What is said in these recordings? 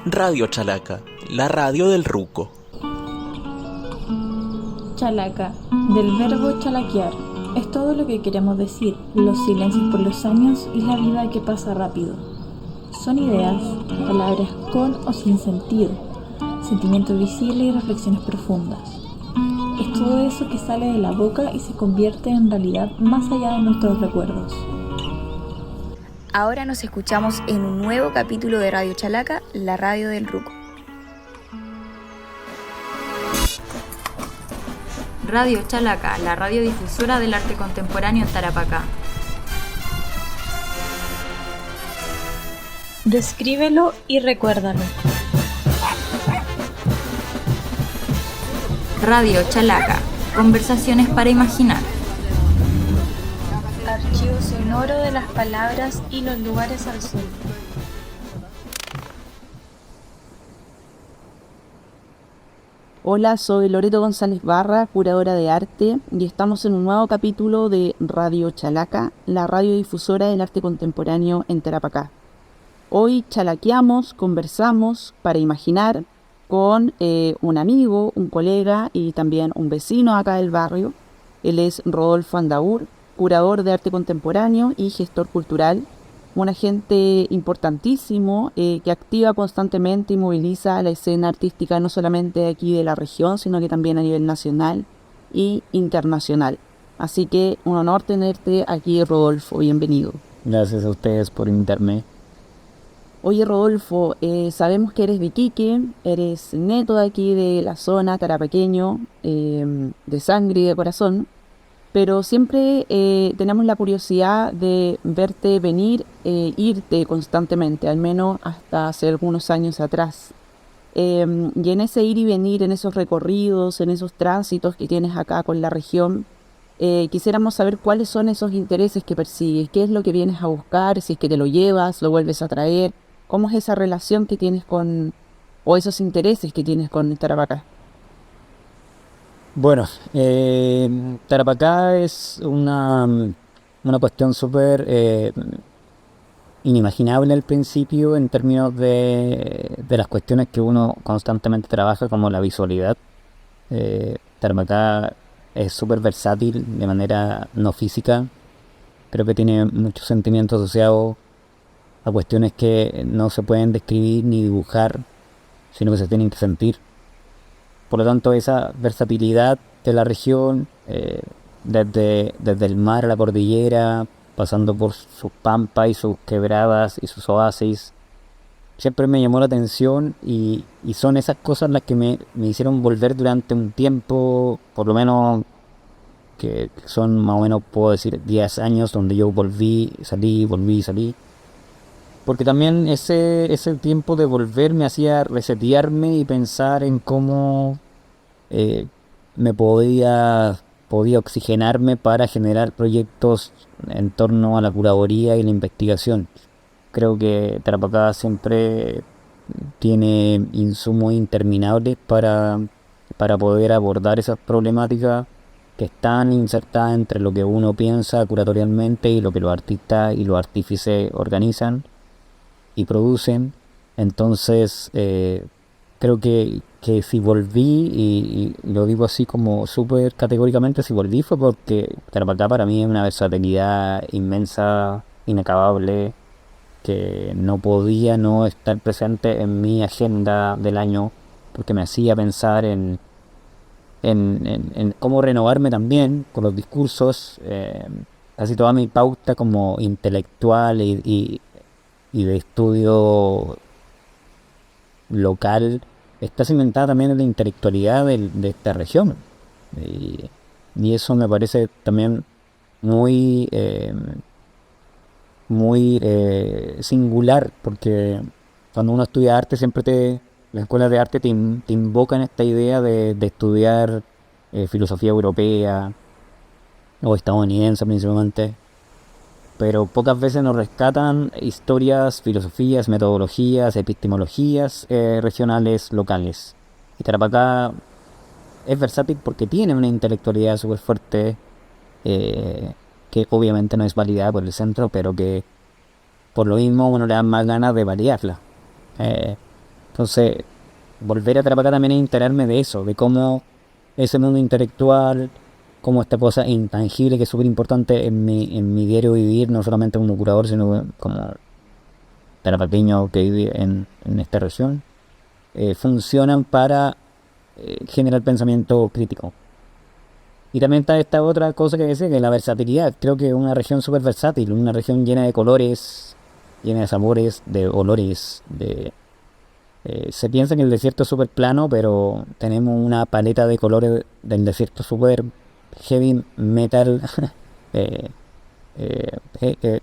Radio Chalaca, la radio del Ruco. Chalaca, del verbo chalaquear, es todo lo que queremos decir, los silencios por los años y la vida que pasa rápido. Son ideas, palabras con o sin sentido, sentimientos visibles y reflexiones profundas. Es todo eso que sale de la boca y se convierte en realidad más allá de nuestros recuerdos. Ahora nos escuchamos en un nuevo capítulo de Radio Chalaca, la radio del Ruco. Radio Chalaca, la radiodifusora del arte contemporáneo en Tarapacá. Descríbelo y recuérdalo. Radio Chalaca, conversaciones para imaginar. Archivo sonoro de las palabras y los lugares al sur. Hola, soy Loreto González Barra, curadora de arte, y estamos en un nuevo capítulo de Radio Chalaca, la radiodifusora del arte contemporáneo en Tarapacá. Hoy chalaqueamos, conversamos para imaginar con un amigo, un colega y también un vecino acá del barrio. Él es Rodolfo Andaur, curador de arte contemporáneo y gestor cultural, un agente importantísimo que activa constantemente y moviliza la escena artística no solamente de aquí de la región, sino que también a nivel nacional y internacional. Así que un honor tenerte aquí, Rodolfo, bienvenido. Gracias a ustedes por invitarme. Oye, Rodolfo, sabemos que eres de Iquique, eres neto de aquí de la zona, tarapaqueño, de sangre y de corazón, pero siempre tenemos la curiosidad de verte venir, irte constantemente, al menos hasta hace algunos años atrás. Y en ese ir y venir, en esos recorridos, en esos tránsitos que tienes acá con la región, quisiéramos saber cuáles son esos intereses que persigues, qué es lo que vienes a buscar, si es que te lo llevas, lo vuelves a traer, cómo es esa relación que tienes con, o esos intereses que tienes con Tarapacá. Bueno, Tarapacá es una cuestión súper inimaginable al principio en términos de las cuestiones que uno constantemente trabaja, como la visualidad. Tarapacá es súper versátil de manera no física. Creo que tiene muchos sentimientos asociados a cuestiones que no se pueden describir ni dibujar, sino que se tienen que sentir. Por lo tanto, esa versatilidad de la región, desde el mar a la cordillera, pasando por sus pampas y sus quebradas y sus oasis, siempre me llamó la atención y son esas cosas las que me hicieron volver durante un tiempo, por lo menos que son más o menos, puedo decir, 10 años, donde yo volví, salí. Porque también ese tiempo de volver me hacía resetearme y pensar en cómo me podía oxigenarme para generar proyectos en torno a la curaduría y la investigación. Creo que Tarapacá siempre tiene insumos interminables para poder abordar esas problemáticas que están insertadas entre lo que uno piensa curatorialmente y lo que los artistas y los artífices organizan y producen. Entonces creo que si volví, y lo digo así como súper categóricamente, si volví fue porque Tarapacá para mí es una versatilidad inmensa, inacabable, que no podía no estar presente en mi agenda del año, porque me hacía pensar en cómo renovarme también con los discursos. Casi toda mi pauta como intelectual y de estudio local está cimentada también en la intelectualidad de esta región, y eso me parece también muy singular, porque cuando uno estudia arte siempre las escuelas de arte te invocan esta idea de estudiar filosofía europea o estadounidense principalmente, pero pocas veces nos rescatan historias, filosofías, metodologías, epistemologías regionales, locales. Y Tarapacá es versátil porque tiene una intelectualidad súper fuerte, que obviamente no es validada por el centro, pero que por lo mismo uno le da más ganas de validarla. Entonces, volver a Tarapacá también es enterarme de eso, de cómo ese mundo intelectual, cómo esta cosa intangible que es súper importante en mi diario vivir, no solamente como curador, sino como tarapaqueño que vive en esta región, funcionan para generar pensamiento crítico. Y también está esta otra cosa que decía, que la versatilidad. Creo que es una región súper versátil, una región llena de colores, llena de sabores, de olores. Se piensa que el desierto es súper plano, pero tenemos una paleta de colores del desierto súper heavy metal, eh, eh, eh,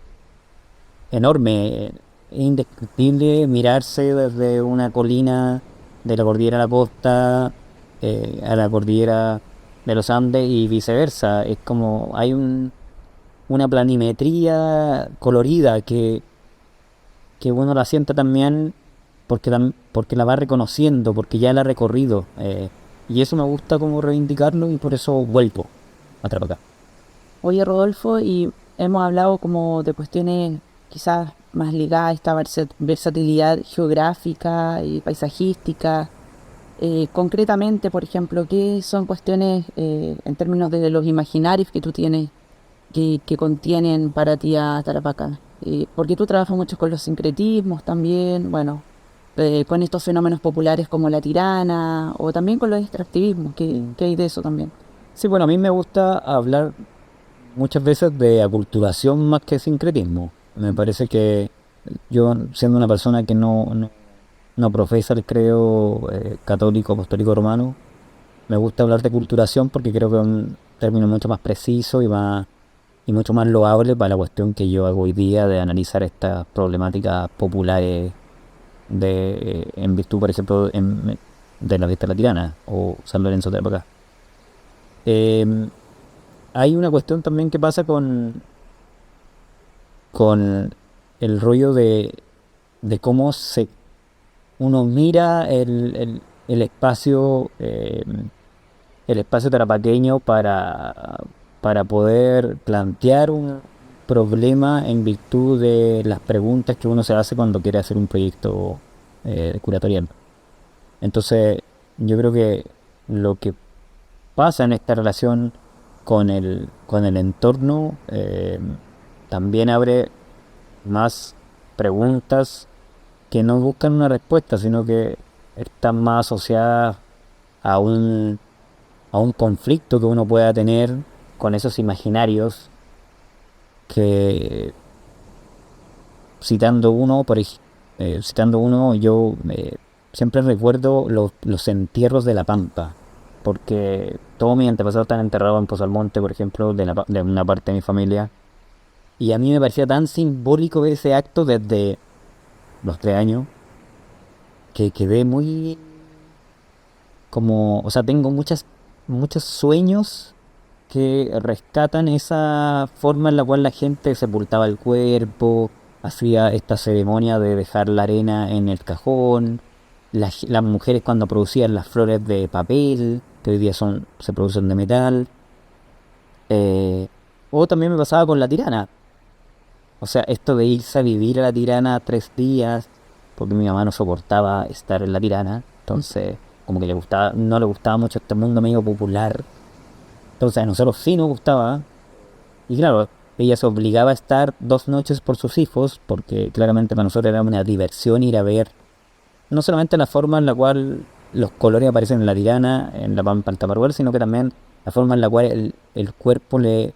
enorme. Es indescriptible mirarse desde una colina de la cordillera de la costa a la cordillera de los Andes y viceversa. Es como hay una planimetría colorida que uno la siente también porque la va reconociendo, porque ya la ha recorrido. Y eso me gusta como reivindicarlo y por eso vuelvo a Tarapacá. Oye, Rodolfo, y hemos hablado como de cuestiones quizás más ligadas a esta versatilidad geográfica y paisajística. Concretamente, por ejemplo, ¿qué son cuestiones en términos de los imaginarios que tú tienes que contienen para ti a Tarapacá? Porque tú trabajas mucho con los sincretismos también, bueno, con estos fenómenos populares como la tirana o también con los extractivismos, ¿qué hay de eso también? Sí, bueno, a mí me gusta hablar muchas veces de aculturación más que sincretismo. Me parece que yo, siendo una persona que no profesa el credo católico, apostólico romano, me gusta hablar de culturación porque creo que es un término mucho más preciso y mucho más loable para la cuestión que yo hago hoy día de analizar estas problemáticas populares en virtud, por ejemplo, de la fiesta de la Tirana o San Lorenzo de Tarapacá. Hay una cuestión también que pasa con el rollo de cómo uno mira el espacio tarapaqueño para poder plantear un problema en virtud de las preguntas que uno se hace cuando quiere hacer un proyecto curatorial. Entonces, yo creo que lo que pasa en esta relación con el entorno también abre más preguntas que no buscan una respuesta, sino que están más asociadas a un conflicto que uno pueda tener con esos imaginarios que, citando uno, yo siempre recuerdo los entierros de la Pampa, porque todos mis antepasados están enterrados en Pozo Almonte, por ejemplo, de una parte de mi familia, y a mí me parecía tan simbólico ese acto desde los 3 años, que quedé muy o sea, tengo muchos sueños que rescatan esa forma en la cual la gente sepultaba el cuerpo, hacía esta ceremonia de dejar la arena en el cajón, las mujeres cuando producían las flores de papel, que hoy día se producen de metal, o también me pasaba con la Tirana. O sea, esto de irse a vivir a la Tirana 3 días, porque mi mamá no soportaba estar en la Tirana, entonces como que no le gustaba mucho este mundo medio popular, entonces a nosotros sí nos gustaba, y claro, ella se obligaba a estar 2 noches por sus hijos, porque claramente para nosotros era una diversión ir a ver no solamente la forma en la cual los colores aparecen en la Tirana, en la Pampa Altaparguel, sino que también la forma en la cual el cuerpo le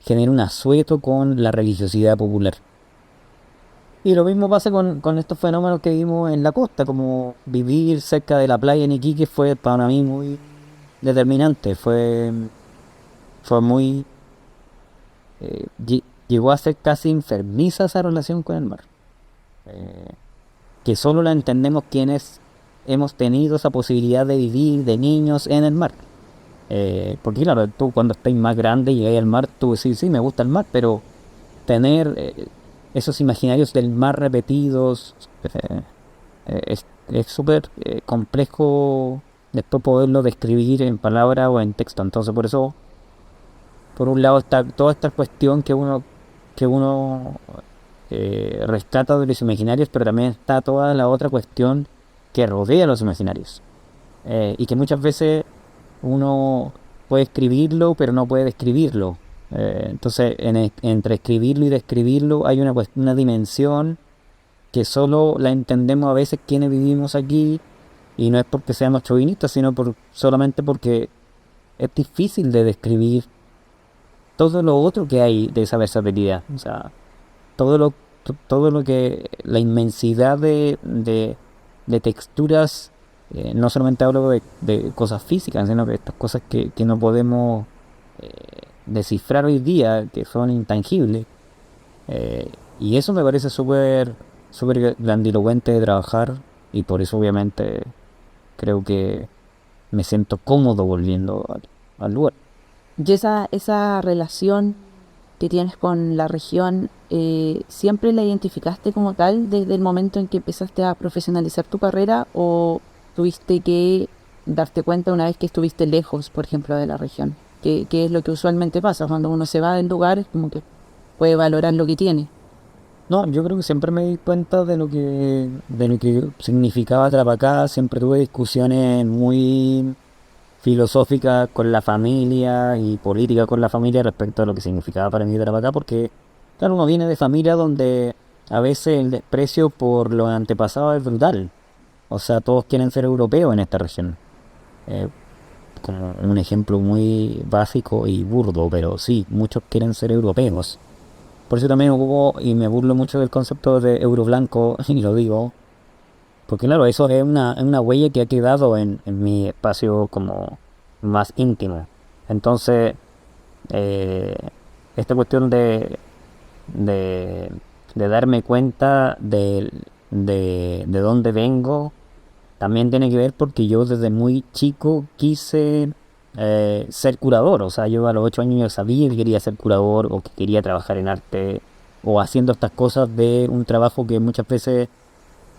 genera un asueto con la religiosidad popular. Y lo mismo pasa con estos fenómenos que vimos en la costa, como vivir cerca de la playa en Iquique fue para mí muy determinante, fue muy... llegó a ser casi enfermiza esa relación con el mar, que solo la entendemos quienes hemos tenido esa posibilidad de vivir de niños en el mar. Porque claro, tú cuando estás más grande y llegas al mar, tú decís, sí, me gusta el mar, pero tener esos imaginarios del mar repetidos es súper complejo después poderlo describir en palabras o en texto. Entonces por eso, por un lado está toda esta cuestión que uno rescata de los imaginarios, pero también está toda la otra cuestión que rodea los imaginarios. Y que muchas veces uno puede escribirlo, pero no puede describirlo. Entonces, entre escribirlo y describirlo hay una dimensión que solo la entendemos a veces quienes vivimos aquí, y no es porque seamos chauvinistas, sino solamente porque es difícil de describir todo lo otro que hay de esa versatilidad. O sea, todo lo que, la inmensidad de texturas, no solamente hablo de cosas físicas, sino que estas cosas que no podemos descifrar hoy día, que son intangibles. Y eso me parece súper grandilocuente de trabajar, y por eso obviamente creo que me siento cómodo volviendo al lugar. Y esa relación que tienes con la región, ¿siempre la identificaste como tal desde el momento en que empezaste a profesionalizar tu carrera, o tuviste que darte cuenta una vez que estuviste lejos, por ejemplo, de la región? ¿Qué es lo que usualmente pasa cuando uno se va del lugar? Es como que puede valorar lo que tiene. No, yo creo que siempre me di cuenta de lo que significaba Tarapacá. Siempre tuve discusiones muy filosóficas con la familia y políticas con la familia respecto a lo que significaba para mí Tarapacá, porque claro, uno viene de familia donde a veces el desprecio por los antepasados es brutal. O sea, todos quieren ser europeos en esta región. Como un ejemplo muy básico y burdo, pero sí, muchos quieren ser europeos. Por eso también hubo, y me burlo mucho del concepto de euro blanco, y lo digo, porque claro, eso es una huella que ha quedado en mi espacio como más íntimo. Entonces, esta cuestión de darme cuenta de dónde vengo, también tiene que ver porque yo desde muy chico quise ser curador. O sea, yo a los 8 años ya sabía que quería ser curador, o que quería trabajar en arte, o haciendo estas cosas de un trabajo que muchas veces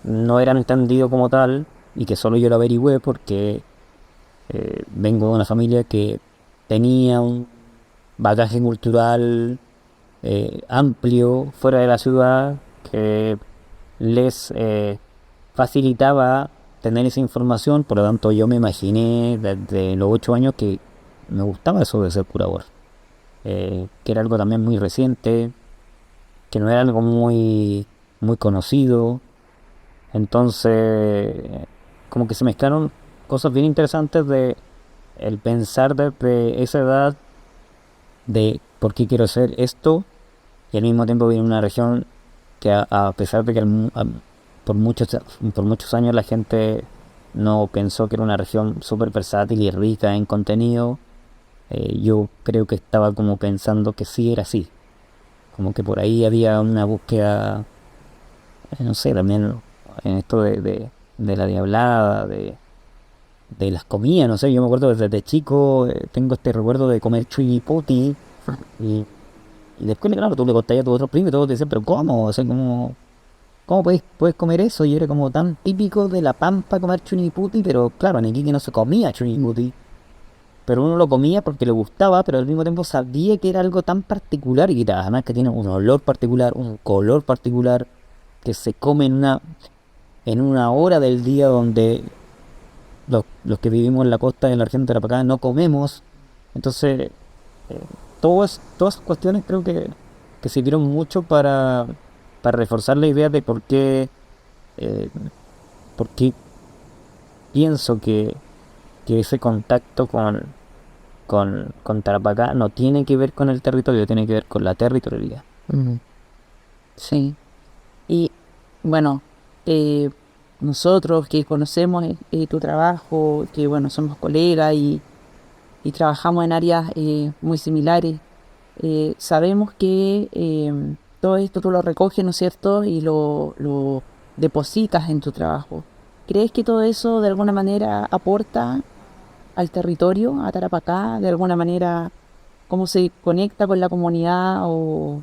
no eran entendido como tal, y que solo yo lo averigüé porque vengo de una familia que tenía un bagaje cultural amplio fuera de la ciudad, que les facilitaba tener esa información. Por lo tanto, yo me imaginé desde los 8 años que me gustaba eso de ser curador, que era algo también muy reciente, que no era algo muy conocido. Entonces, como que se mezclaron cosas bien interesantes de el pensar desde esa edad de por qué quiero hacer esto, y al mismo tiempo vivir en una región que a pesar de que por muchos años la gente no pensó que era una región súper versátil y rica en contenido, yo creo que estaba como pensando que sí era así. Como que por ahí había una búsqueda, no sé, también en esto de la diablada, de las comidas, no sé. Yo me acuerdo desde chico, tengo este recuerdo de comer chuñipoti, y después, claro, tú le contabas a tus otros primos y todos te decían, pero ¿cómo? O sea, ¿cómo puedes comer eso? Y era como tan típico de La Pampa comer chuniputi, pero claro, en Iquique no se comía chuniputi. Pero uno lo comía porque le gustaba, pero al mismo tiempo sabía que era algo tan particular, y que además que tiene un olor particular, un color particular, que se come en una hora del día donde los que vivimos en la costa de la región de Tarapacá no comemos. Entonces, todas esas cuestiones creo que sirvieron mucho para reforzar la idea de por qué pienso que ese contacto con Tarapacá no tiene que ver con el territorio, tiene que ver con la territorialidad. Sí. Y bueno, nosotros que conocemos tu trabajo, que bueno, somos colegas y trabajamos en áreas muy similares, sabemos que todo esto tú lo recoges, ¿no es cierto? Y lo depositas en tu trabajo. ¿Crees que todo eso de alguna manera aporta al territorio, a Tarapacá? ¿De alguna manera cómo se conecta con la comunidad? ¿O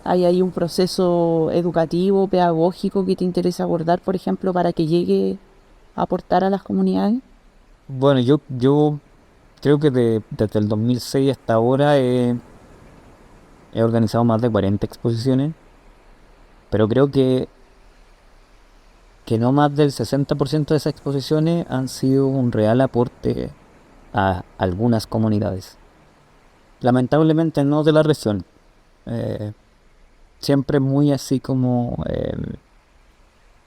hay ahí un proceso educativo, pedagógico que te interesa abordar, por ejemplo, para que llegue a aportar a las comunidades? Bueno, yo creo que desde el 2006 hasta ahora he organizado más de 40 exposiciones, pero creo que que no más del 60% de esas exposiciones han sido un real aporte a algunas comunidades. Lamentablemente no de la región. Siempre muy así como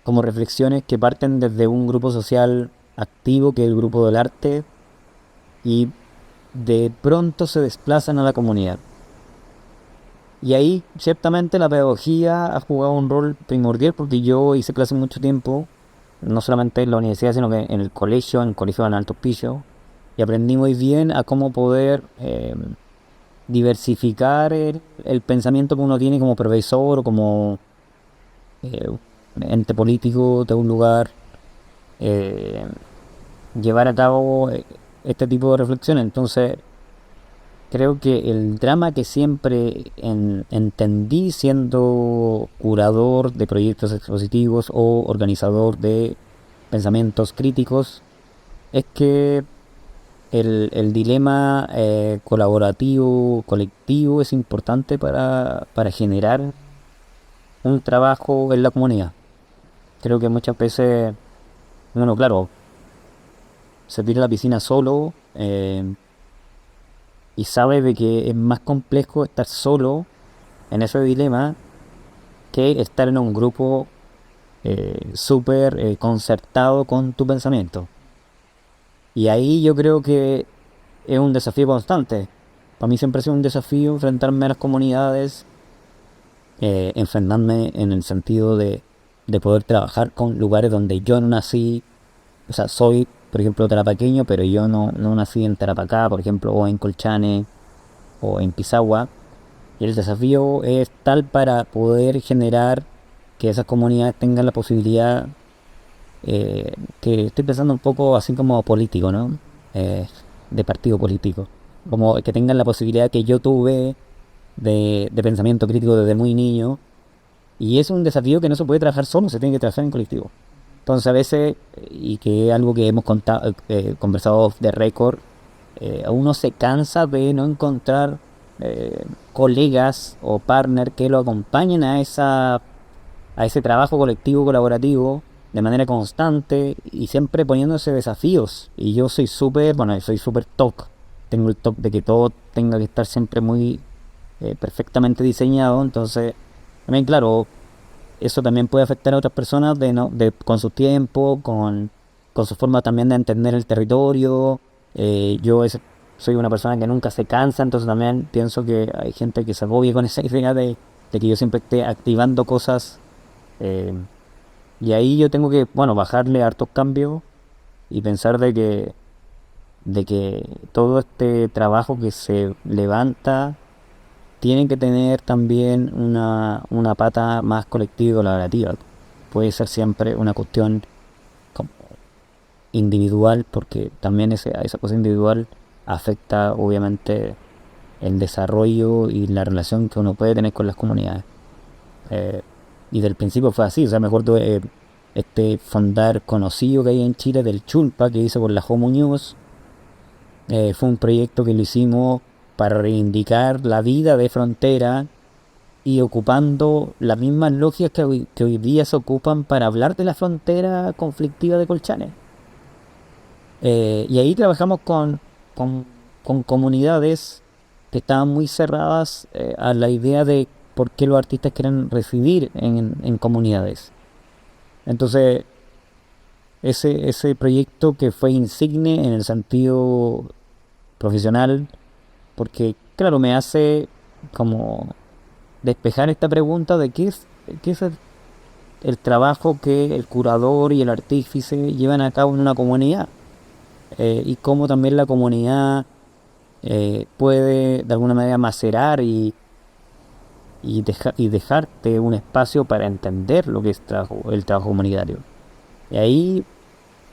reflexiones que parten desde un grupo social activo, que es el grupo del arte, y de pronto se desplazan a la comunidad. Y ahí ciertamente la pedagogía ha jugado un rol primordial, porque yo hice clases mucho tiempo, no solamente en la universidad, sino que en el colegio de Alto Hospicio, y aprendí muy bien a cómo poder diversificar el pensamiento que uno tiene como profesor o como ente político de un lugar, llevar a cabo este tipo de reflexiones. Entonces creo que el drama que siempre entendí siendo curador de proyectos expositivos o organizador de pensamientos críticos es que el dilema colaborativo, colectivo es importante para generar un trabajo en la comunidad. Creo que muchas veces, bueno, claro, se tira a la piscina solo y sabe de que es más complejo estar solo en ese dilema que estar en un grupo súper concertado con tu pensamiento. Y ahí yo creo que es un desafío constante. Para mí siempre ha sido un desafío enfrentarme a las comunidades, enfrentarme en el sentido de poder trabajar con lugares donde yo no nací. O sea, soy, por ejemplo, tarapaqueño, pero yo no nací en Tarapacá, por ejemplo, o en Colchane, o en Pisagua. Y el desafío es tal para poder generar que esas comunidades tengan la posibilidad, que estoy pensando un poco así como político, ¿no? De partido político. Como que tengan la posibilidad que yo tuve de pensamiento crítico desde muy niño. Y es un desafío que no se puede trabajar solo, se tiene que trabajar en colectivo. Entonces a veces, y que es algo que hemos conversado off the record, uno se cansa de no encontrar colegas o partners que lo acompañen a ese trabajo colectivo, colaborativo, de manera constante y siempre poniéndose desafíos. Y yo soy súper TOC. Tengo el TOC de que todo tenga que estar siempre muy perfectamente diseñado. Entonces, también claro, eso también puede afectar a otras personas con su tiempo, con su forma también de entender el territorio. Soy una persona que nunca se cansa, entonces también pienso que hay gente que se agobia con esa idea de que yo siempre esté activando cosas. Y ahí yo tengo que, bajarle hartos cambios y pensar de que todo este trabajo que se levanta tiene que tener también una pata más colectiva y colaborativa. Puede ser siempre una cuestión como individual, porque también esa cosa individual afecta obviamente el desarrollo y la relación que uno puede tener con las comunidades. Y del principio fue así. O sea, me acuerdo este fondar conocido que hay en Chile del Chulpa, que hice por la Homo News. Fue un proyecto que lo hicimos para reivindicar la vida de frontera y ocupando las mismas logias que hoy día se ocupan para hablar de la frontera conflictiva de Colchane. Y ahí trabajamos con comunidades que estaban muy cerradas a la idea de por qué los artistas quieren residir en comunidades. Entonces, ese proyecto que fue insigne en el sentido profesional, porque claro, me hace como despejar esta pregunta de qué es el trabajo que el curador y el artífice llevan a cabo en una comunidad, y cómo también la comunidad puede de alguna manera macerar y dejarte un espacio para entender lo que es el trabajo comunitario. Y ahí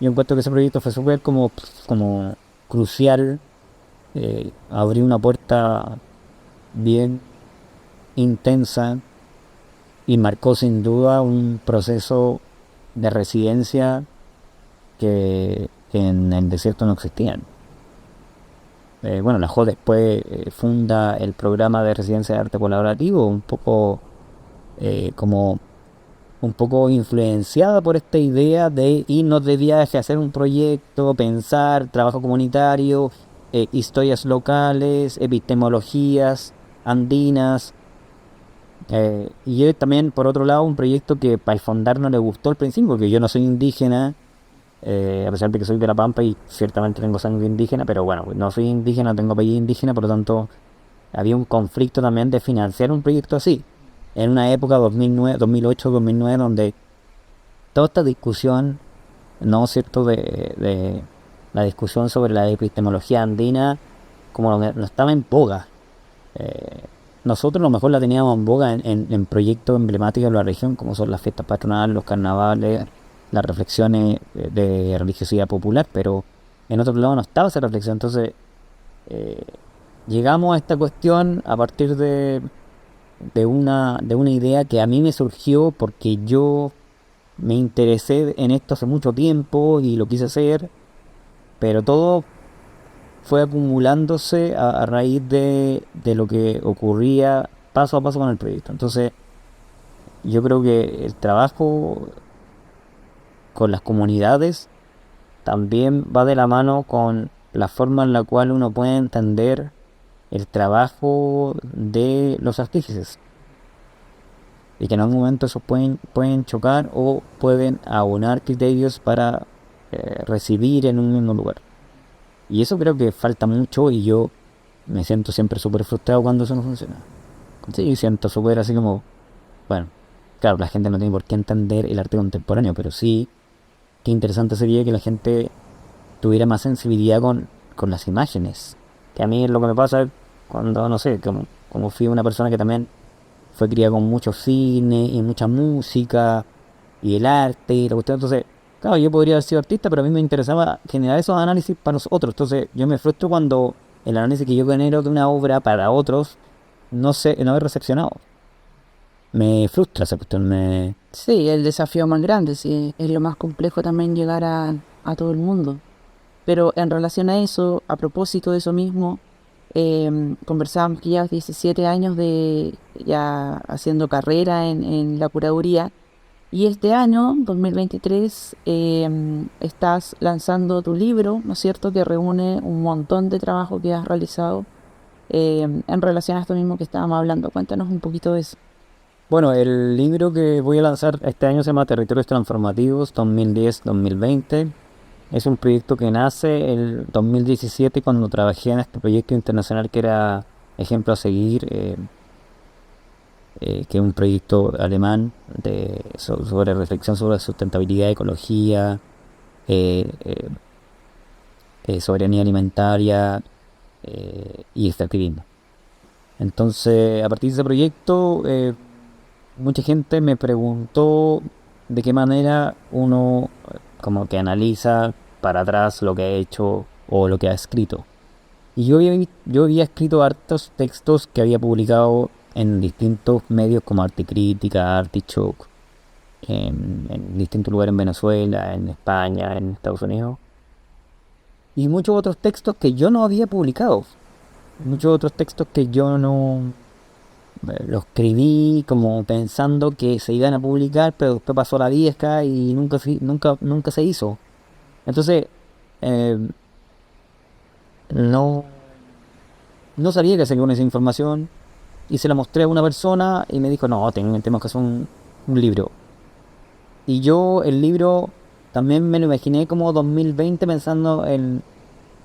yo encuentro que ese proyecto fue súper como crucial. Abrió una puerta bien intensa y marcó sin duda un proceso de residencia que en el desierto no existían. La JO después funda el programa de residencia de arte colaborativo, un poco como un poco influenciada por esta idea de irnos de viaje, hacer un proyecto, pensar, trabajo comunitario, historias locales, epistemologías andinas. Y es también, por otro lado, un proyecto que para el fondar no le gustó al principio, porque yo no soy indígena, a pesar de que soy de La Pampa y ciertamente tengo sangre indígena, pero bueno, no soy indígena, no tengo apellido indígena, por lo tanto había un conflicto también de financiar un proyecto así, en una época 2009, 2008, 2009, donde toda esta discusión, ¿no cierto?, de la discusión sobre la epistemología andina, como no estaba en boga. Nosotros a lo mejor la teníamos en boga en proyectos emblemáticos de la región, como son las fiestas patronales, los carnavales, las reflexiones de religiosidad popular, pero en otro lado no estaba esa reflexión. Entonces llegamos a esta cuestión a partir de una idea que a mí me surgió porque yo me interesé en esto hace mucho tiempo y lo quise hacer, pero todo fue acumulándose a raíz de lo que ocurría paso a paso con el proyecto. Entonces yo creo que el trabajo con las comunidades también va de la mano con la forma en la cual uno puede entender el trabajo de los artífices, y que en algún momento esos pueden chocar o pueden aunar criterios para recibir en un mismo lugar. Y eso creo que falta mucho, y yo me siento siempre súper frustrado cuando eso no funciona. Sí, siento súper así como, bueno, claro, la gente no tiene por qué entender el arte contemporáneo, pero sí, qué interesante sería que la gente tuviera más sensibilidad con las imágenes. Que a mí es lo que me pasa cuando, no sé, como fui una persona que también fue criada con mucho cine y mucha música y el arte y la cuestión. Entonces, claro, yo podría haber sido artista, pero a mí me interesaba generar esos análisis para nosotros. Entonces yo me frustro cuando el análisis que yo genero de una obra para otros no haber recepcionado. Me frustra esa cuestión. Sí, el desafío más grande, sí, es lo más complejo también llegar a todo el mundo. Pero en relación a eso, a propósito de eso mismo, conversábamos que llevas 17 años de ya haciendo carrera en la curaduría, y este año, 2023, estás lanzando tu libro, ¿no es cierto?, que reúne un montón de trabajo que has realizado en relación a esto mismo que estábamos hablando. Cuéntanos un poquito de eso. Bueno, el libro que voy a lanzar este año se llama Territorios Transformativos 2010-2020. Es un proyecto que nace el 2017 cuando trabajé en este proyecto internacional que era Ejemplo a Seguir, que es un proyecto alemán sobre reflexión sobre sustentabilidad, ecología, soberanía alimentaria y extractivismo. Entonces, a partir de ese proyecto, mucha gente me preguntó de qué manera uno como que analiza para atrás lo que ha hecho o lo que ha escrito. Y yo había escrito hartos textos que había publicado en distintos medios como Arte Crítica, Artichoke, en distintos lugares en Venezuela, en España, en Estados Unidos. Y muchos otros textos que yo no había publicado. Muchos otros textos que yo no los escribí como pensando que se iban a publicar, pero después pasó la vieja y nunca se hizo. Entonces, no sabía qué hacer con esa información, y se la mostré a una persona y me dijo, no, tenemos que hacer un libro. Y yo el libro también me lo imaginé como 2020, pensando en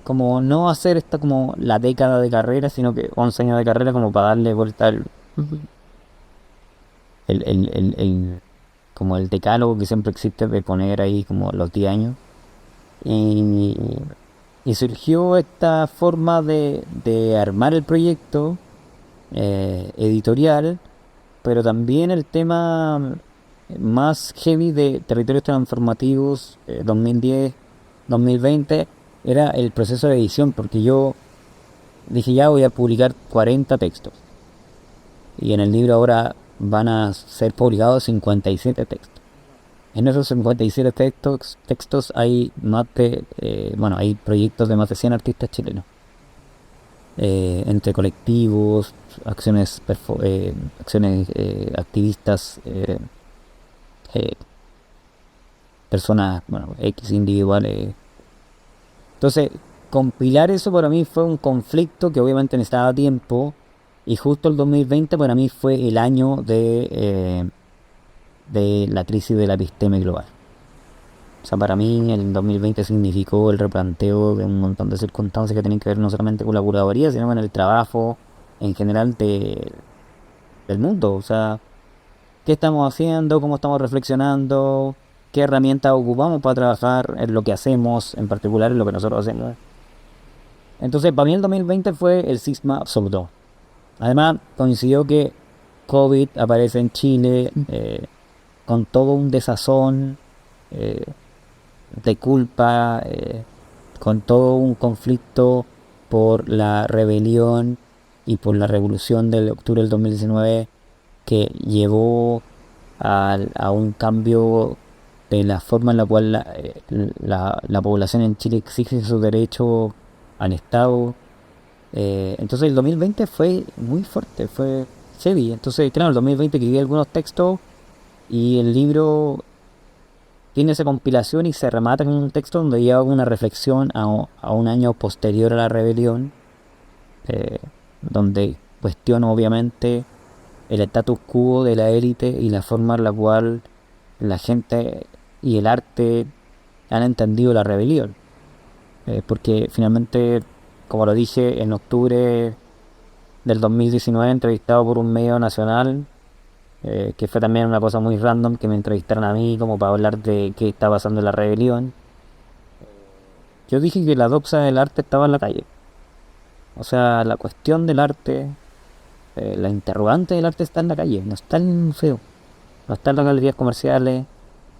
como no hacer esta como la década de carrera, sino que 11 años de carrera, como para darle vuelta como el decálogo que siempre existe de poner ahí como los 10 años. Y surgió esta forma de armar el proyecto editorial, pero también el tema más heavy de Territorios Transformativos 2010-2020 era el proceso de edición, porque yo dije, ya voy a publicar 40 textos, y en el libro ahora van a ser publicados 57 textos. En esos 57 textos hay hay proyectos de más de 100 artistas chilenos, entre colectivos, acciones activistas, personas, X individuales. Entonces, compilar eso para mí fue un conflicto que obviamente necesitaba tiempo, y justo el 2020 para mí fue el año de la crisis de la episteme global. O sea, para mí el 2020 significó el replanteo de un montón de circunstancias que tienen que ver no solamente con la curaduría, sino con el trabajo en general del mundo. O sea, ¿qué estamos haciendo? ¿Cómo estamos reflexionando? ¿Qué herramientas ocupamos para trabajar en lo que hacemos, en particular en lo que nosotros hacemos? Entonces, para mí el 2020 fue el cisma absoluto. Además, coincidió que COVID aparece en Chile con todo un desazón de culpa, con todo un conflicto por la rebelión y por la revolución de octubre del 2019 que llevó a un cambio de la forma en la cual la población en Chile exige su derecho al Estado. Entonces el 2020 fue muy fuerte, fue heavy. Entonces, claro, el 2020 escribí algunos textos y el libro tiene esa compilación y se remata con un texto donde lleva una reflexión a un año posterior a la rebelión, donde cuestiono obviamente el status quo de la élite y la forma en la cual la gente y el arte han entendido la rebelión. Porque finalmente, como lo dije, en octubre del 2019, entrevistado por un medio nacional, que fue también una cosa muy random, que me entrevistaron a mí como para hablar de qué está pasando en la rebelión. Yo dije que la doxa del arte estaba en la calle. O sea, la cuestión del arte, la interrogante del arte está en la calle, no está en el museo, no está en las galerías comerciales,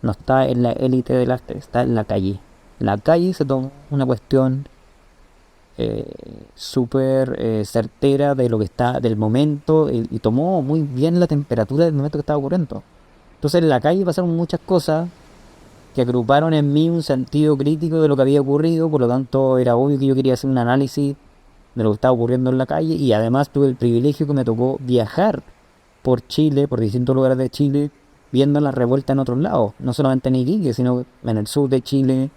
no está en la élite del arte, está en la calle. La calle se tomó una cuestión súper certera de lo que está del momento, y tomó muy bien la temperatura del momento que estaba ocurriendo. Entonces en la calle pasaron muchas cosas que agruparon en mí un sentido crítico de lo que había ocurrido. Por lo tanto era obvio que yo quería hacer un análisis de lo que estaba ocurriendo en la calle, y además tuve el privilegio que me tocó viajar por Chile, por distintos lugares de Chile, viendo la revuelta en otros lados, no solamente en Iquique, sino en el sur de Chile,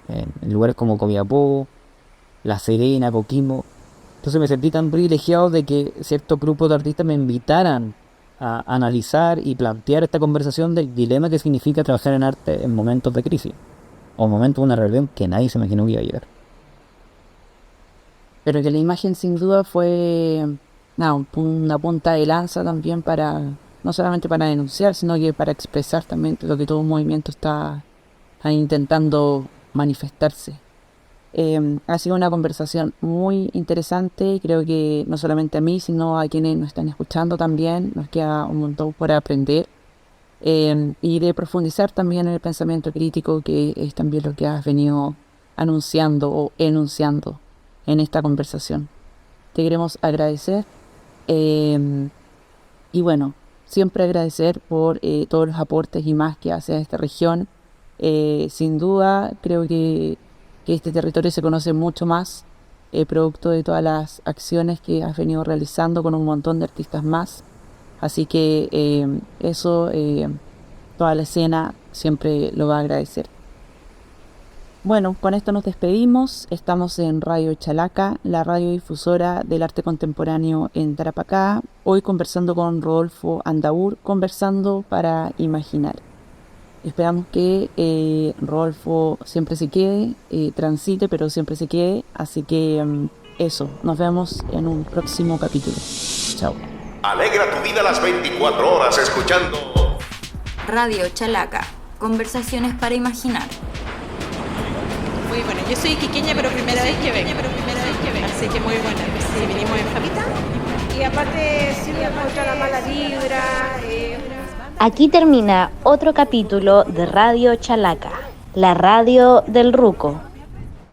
en lugares como Copiapó, La Serena, Coquimbo. Entonces me sentí tan privilegiado de que ciertos grupos de artistas me invitaran a analizar y plantear esta conversación del dilema que significa trabajar en arte en momentos de crisis, o momentos de una rebelión que nadie se imaginó que iba a llegar. Pero que la imagen sin duda fue una punta de lanza también para, no solamente para denunciar, sino que para expresar también lo que todo un movimiento está intentando manifestarse. Ha sido una conversación muy interesante, y creo que no solamente a mí, sino a quienes nos están escuchando también nos queda un montón por aprender, y de profundizar también en el pensamiento crítico, que es también lo que has venido anunciando o enunciando en esta conversación. Te queremos agradecer, y bueno, siempre agradecer por todos los aportes y más que hace a esta región. Sin duda creo que este territorio se conoce mucho más, producto de todas las acciones que has venido realizando con un montón de artistas más. Así que eso, toda la escena siempre lo va a agradecer. Bueno, con esto nos despedimos. Estamos en Radio Chalaca, la radiodifusora del arte contemporáneo en Tarapacá. Hoy conversando con Rodolfo Andaur, conversando para imaginar. Esperamos que Rodolfo siempre se quede, transite, pero siempre se quede. Así que eso, nos vemos en un próximo capítulo. Chao. Alegra tu vida las 24 horas escuchando Radio Chalaca, conversaciones para imaginar. Muy bueno, yo soy iquiqueña, pero primera vez que vengo. Así que muy bueno, sí, venimos en familia. Y aparte, sí, contra la mala vibra. Aquí termina otro capítulo de Radio Chalaca, la radio del Ruco.